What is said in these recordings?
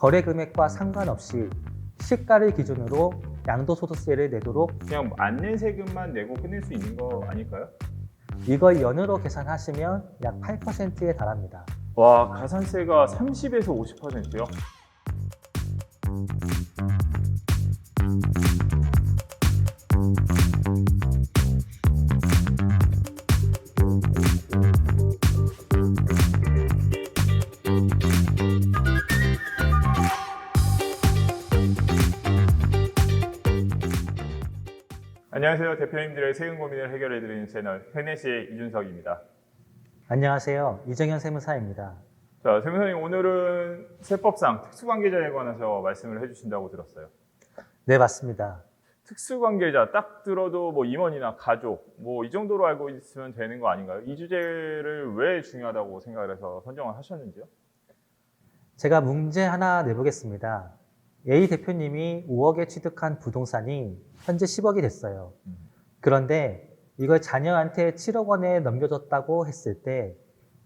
거래 금액과 상관없이 시가를 기준으로 양도소득세를 내도록 그냥 안내 세금만 내고 끝낼 수 있는 거 아닐까요? 이걸 연으로 계산하시면 약 8%에 달합니다. 와, 가산세가 30에서 50%요? 안녕하세요. 대표님들의 세금 고민을 해결해드리는 채널 회내시의 이준석입니다. 안녕하세요. 이정현 세무사입니다. 자, 세무사님, 오늘은 세법상 특수관계자에 관해서 말씀을 해주신다고 들었어요. 네, 맞습니다. 특수관계자 딱 들어도 뭐 임원이나 가족 뭐 이 정도로 알고 있으면 되는 거 아닌가요? 이 주제를 왜 중요하다고 생각을 해서 선정을 하셨는지요? 제가 문제 하나 내보겠습니다. A 대표님이 5억에 취득한 부동산이 현재 10억이 됐어요. 그런데 이걸 자녀한테 7억 원에 넘겨줬다고 했을 때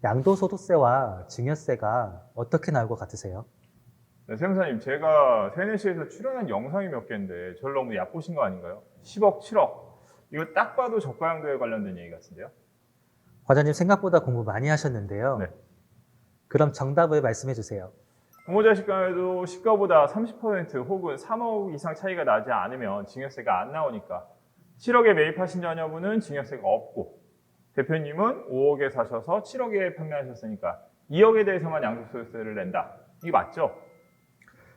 양도소득세와 증여세가 어떻게 나올 것 같으세요? 네, 세무사님, 제가 세네시에서 출연한 영상이 몇 개인데 저를 너무 얕보신 거 아닌가요? 10억, 7억 이거 딱 봐도 저가양도에 관련된 얘기 같은데요? 과장님 생각보다 공부 많이 하셨는데요. 네. 그럼 정답을 말씀해 주세요. 부모자식 간에도 시가보다 30% 혹은 3억 이상 차이가 나지 않으면 증여세가 안 나오니까 7억에 매입하신 자녀분은 증여세가 없고 대표님은 5억에 사셔서 7억에 판매하셨으니까 2억에 대해서만 양도소득세를 낸다. 이게 맞죠?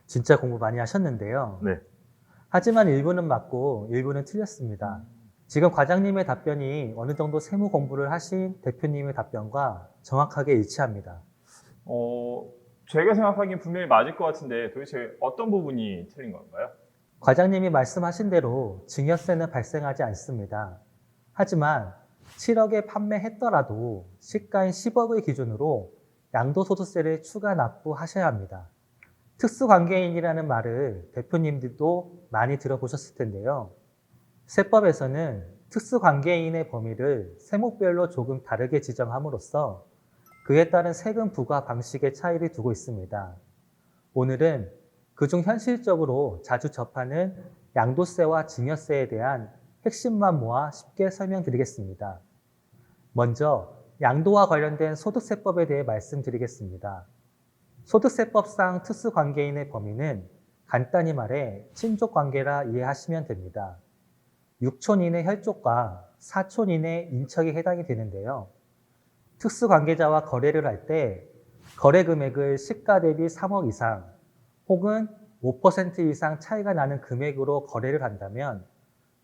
진짜 공부 많이 하셨는데요. 네. 하지만 일부는 맞고 일부는 틀렸습니다. 지금 과장님의 답변이 어느 정도 세무 공부를 하신 대표님의 답변과 정확하게 일치합니다. 제가 생각하기엔 분명히 맞을 것 같은데 도대체 어떤 부분이 틀린 건가요? 과장님이 말씀하신 대로 증여세는 발생하지 않습니다. 하지만 7억에 판매했더라도 시가인 10억을 기준으로 양도소득세를 추가 납부하셔야 합니다. 특수관계인이라는 말을 대표님들도 많이 들어보셨을 텐데요. 세법에서는 특수관계인의 범위를 세목별로 조금 다르게 지정함으로써 그에 따른 세금 부과 방식의 차이를 두고 있습니다. 오늘은 그중 현실적으로 자주 접하는 양도세와 증여세에 대한 핵심만 모아 쉽게 설명드리겠습니다. 먼저 양도와 관련된 소득세법에 대해 말씀드리겠습니다. 소득세법상 특수관계인의 범위는 간단히 말해 친족관계라 이해하시면 됩니다. 6촌 이내 혈족과 4촌 이내 인척이 해당이 되는데요. 특수관계자와 거래를 할 때 거래 금액을 시가 대비 3억 이상 혹은 5% 이상 차이가 나는 금액으로 거래를 한다면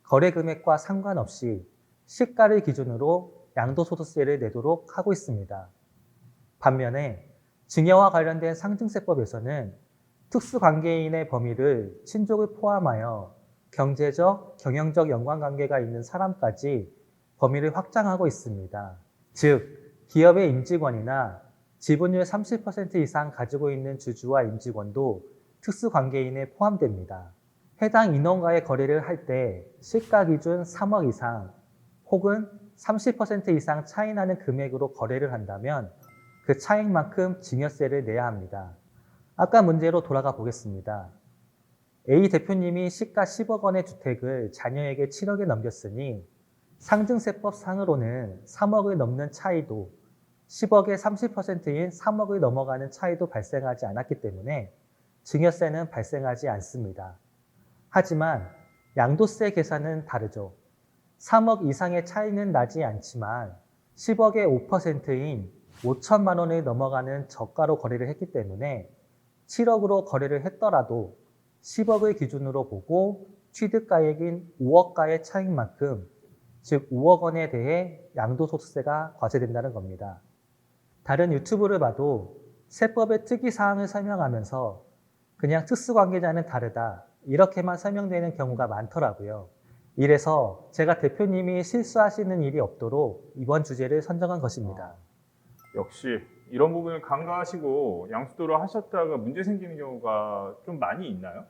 거래 금액과 상관없이 시가를 기준으로 양도소득세를 내도록 하고 있습니다. 반면에 증여와 관련된 상증세법에서는 특수관계인의 범위를 친족을 포함하여 경제적, 경영적 연관관계가 있는 사람까지 범위를 확장하고 있습니다. 즉, 기업의 임직원이나 지분율 30% 이상 가지고 있는 주주와 임직원도 특수관계인에 포함됩니다. 해당 인원과의 거래를 할 때 시가 기준 3억 이상 혹은 30% 이상 차이 나는 금액으로 거래를 한다면 그 차익만큼 증여세를 내야 합니다. 아까 문제로 돌아가 보겠습니다. A 대표님이 시가 10억 원의 주택을 자녀에게 7억에 넘겼으니 상증세법 상으로는 3억을 넘는 차이도 10억의 30%인 3억을 넘어가는 차이도 발생하지 않았기 때문에 증여세는 발생하지 않습니다. 하지만 양도세 계산은 다르죠. 3억 이상의 차이는 나지 않지만 10억의 5%인 5천만 원을 넘어가는 저가로 거래를 했기 때문에 7억으로 거래를 했더라도 10억을 기준으로 보고 취득가액인 5억가의 차익만큼 즉 5억 원에 대해 양도소득세가 과세된다는 겁니다. 다른 유튜브를 봐도 세법의 특이사항을 설명하면서 그냥 특수관계자는 다르다 이렇게만 설명되는 경우가 많더라고요. 이래서 제가 대표님이 실수하시는 일이 없도록 이번 주제를 선정한 것입니다. 역시 이런 부분을 간과하시고 양수도를 하셨다가 문제 생기는 경우가 좀 많이 있나요?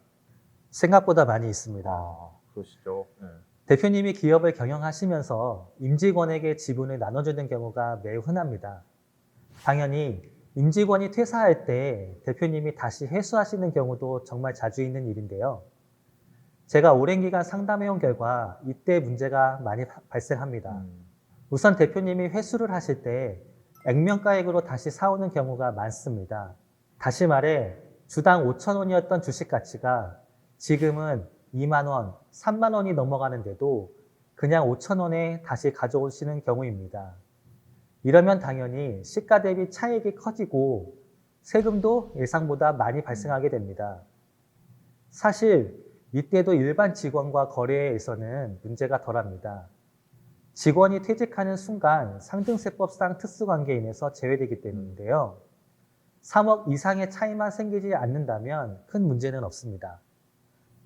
생각보다 많이 있습니다. 그러시죠. 네. 대표님이 기업을 경영하시면서 임직원에게 지분을 나눠주는 경우가 매우 흔합니다. 당연히 임직원이 퇴사할 때 대표님이 다시 회수하시는 경우도 정말 자주 있는 일인데요. 제가 오랜 기간 상담해온 결과 이때 문제가 많이 발생합니다. 우선 대표님이 회수를 하실 때 액면가액으로 다시 사오는 경우가 많습니다. 다시 말해 주당 5,000원이었던 주식 가치가 지금은 2만 원, 3만 원이 넘어가는데도 그냥 5,000원에 다시 가져오시는 경우입니다. 이러면 당연히 시가 대비 차익이 커지고 세금도 예상보다 많이 발생하게 됩니다. 사실 이때도 일반 직원과 거래에서는 문제가 덜합니다. 직원이 퇴직하는 순간 상등세법상 특수관계인에서 제외되기 때문인데요. 3억 이상의 차이만 생기지 않는다면 큰 문제는 없습니다.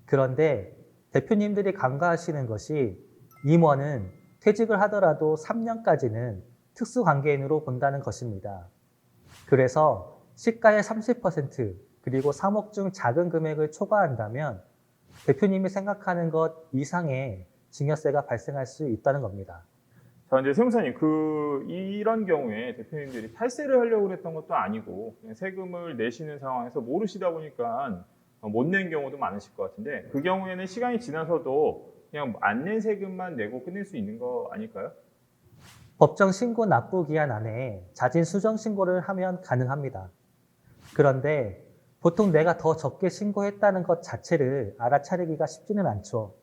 그런데 대표님들이 간과하시는 것이 임원은 퇴직을 하더라도 3년까지는 특수관계인으로 본다는 것입니다. 그래서 시가의 30% 그리고 3억 중 작은 금액을 초과한다면 대표님이 생각하는 것 이상의 증여세가 발생할 수 있다는 겁니다. 자, 이제 세무사님, 이런 경우에 대표님들이 탈세를 하려고 했던 것도 아니고 그냥 세금을 내시는 상황에서 모르시다 보니까 못 낸 경우도 많으실 것 같은데 그 경우에는 시간이 지나서도 그냥 안 낸 세금만 내고 끝낼 수 있는 거 아닐까요? 법정 신고 납부 기한 안에 자진 수정 신고를 하면 가능합니다. 그런데 보통 내가 더 적게 신고했다는 것 자체를 알아차리기가 쉽지는 않죠.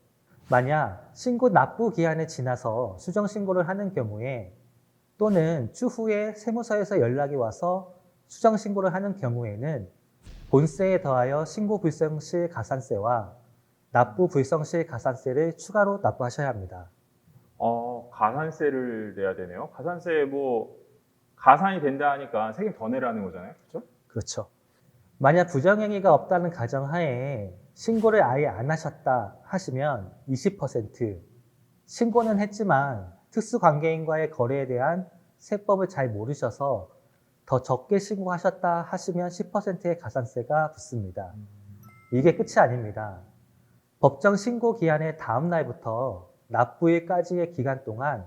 만약 신고 납부 기한이 지나서 수정 신고를 하는 경우에 또는 추후에 세무서에서 연락이 와서 수정 신고를 하는 경우에는 본세에 더하여 신고 불성실 가산세와 납부 불성실 가산세를 추가로 납부하셔야 합니다. 가산세를 내야 되네요. 가산세 가산이 된다 하니까 세금 더 내라는 거잖아요. 그렇죠? 그렇죠. 만약 부정행위가 없다는 가정하에 신고를 아예 안 하셨다 하시면 20%, 신고는 했지만 특수관계인과의 거래에 대한 세법을 잘 모르셔서 더 적게 신고하셨다 하시면 10%의 가산세가 붙습니다. 이게 끝이 아닙니다. 법정 신고 기한의 다음 날부터 납부일까지의 기간 동안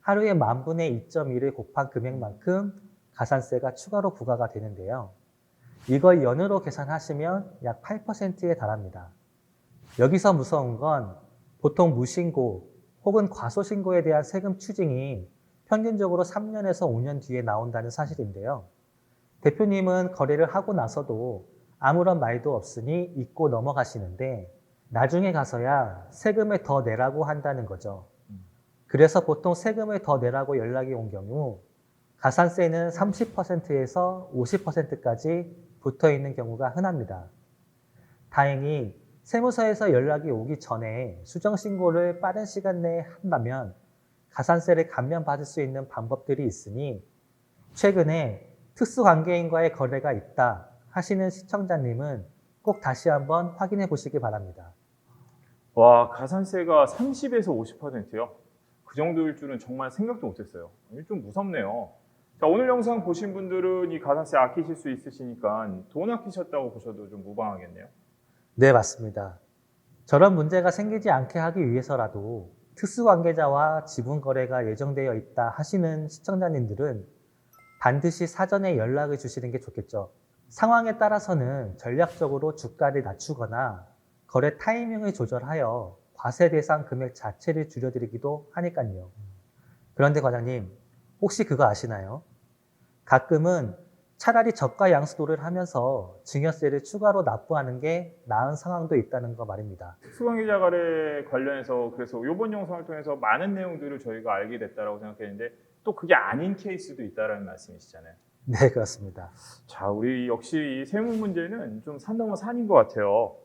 하루에 10,000분의 2.1을 곱한 금액만큼 가산세가 추가로 부과가 되는데요. 이걸 연으로 계산하시면 약 8%에 달합니다. 여기서 무서운 건 보통 무신고 혹은 과소신고에 대한 세금 추징이 평균적으로 3년에서 5년 뒤에 나온다는 사실인데요. 대표님은 거래를 하고 나서도 아무런 말도 없으니 잊고 넘어가시는데 나중에 가서야 세금을 더 내라고 한다는 거죠. 그래서 보통 세금을 더 내라고 연락이 온 경우 가산세는 30%에서 50%까지 붙어 있는 경우가 흔합니다. 다행히 세무서에서 연락이 오기 전에 수정 신고를 빠른 시간 내에 한다면 가산세를 감면받을 수 있는 방법들이 있으니 최근에 특수관계인과의 거래가 있다 하시는 시청자님은 꼭 다시 한번 확인해 보시기 바랍니다. 와, 가산세가 30에서 50%요? 그 정도일 줄은 정말 생각도 못했어요. 좀 무섭네요. 자, 오늘 영상 보신 분들은 이 가산세 아끼실 수 있으시니까 돈 아끼셨다고 보셔도 좀 무방하겠네요. 네, 맞습니다. 저런 문제가 생기지 않게 하기 위해서라도 특수관계자와 지분거래가 예정되어 있다 하시는 시청자님들은 반드시 사전에 연락을 주시는 게 좋겠죠. 상황에 따라서는 전략적으로 주가를 낮추거나 거래 타이밍을 조절하여 과세 대상 금액 자체를 줄여드리기도 하니까요. 그런데 과장님, 혹시 그거 아시나요? 가끔은 차라리 저가 양수도를 하면서 증여세를 추가로 납부하는 게 나은 상황도 있다는 거 말입니다. 특수관계자 거래 관련해서 그래서 이번 영상을 통해서 많은 내용들을 저희가 알게 됐다고 생각했는데 또 그게 아닌 케이스도 있다는 말씀이시잖아요. 네, 그렇습니다. 자, 우리 역시 이 세무 문제는 좀 산 넘어 산인 것 같아요.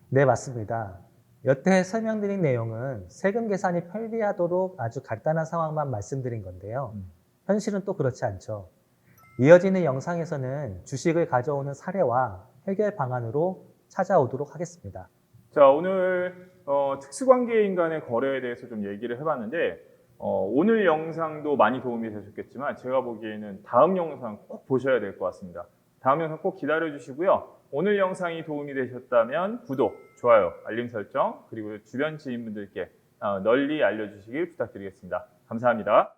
네, 맞습니다. 여태 설명드린 내용은 세금 계산이 편리하도록 아주 간단한 상황만 말씀드린 건데요. 현실은 또 그렇지 않죠. 이어지는 영상에서는 주식을 가져오는 사례와 해결 방안으로 찾아오도록 하겠습니다. 자, 오늘 특수관계인 간의 거래에 대해서 좀 얘기를 해봤는데 오늘 영상도 많이 도움이 되셨겠지만 제가 보기에는 다음 영상 꼭 보셔야 될 것 같습니다. 다음 영상 꼭 기다려 주시고요. 오늘 영상이 도움이 되셨다면 구독, 좋아요, 알림 설정 그리고 주변 지인분들께 널리 알려주시길 부탁드리겠습니다. 감사합니다.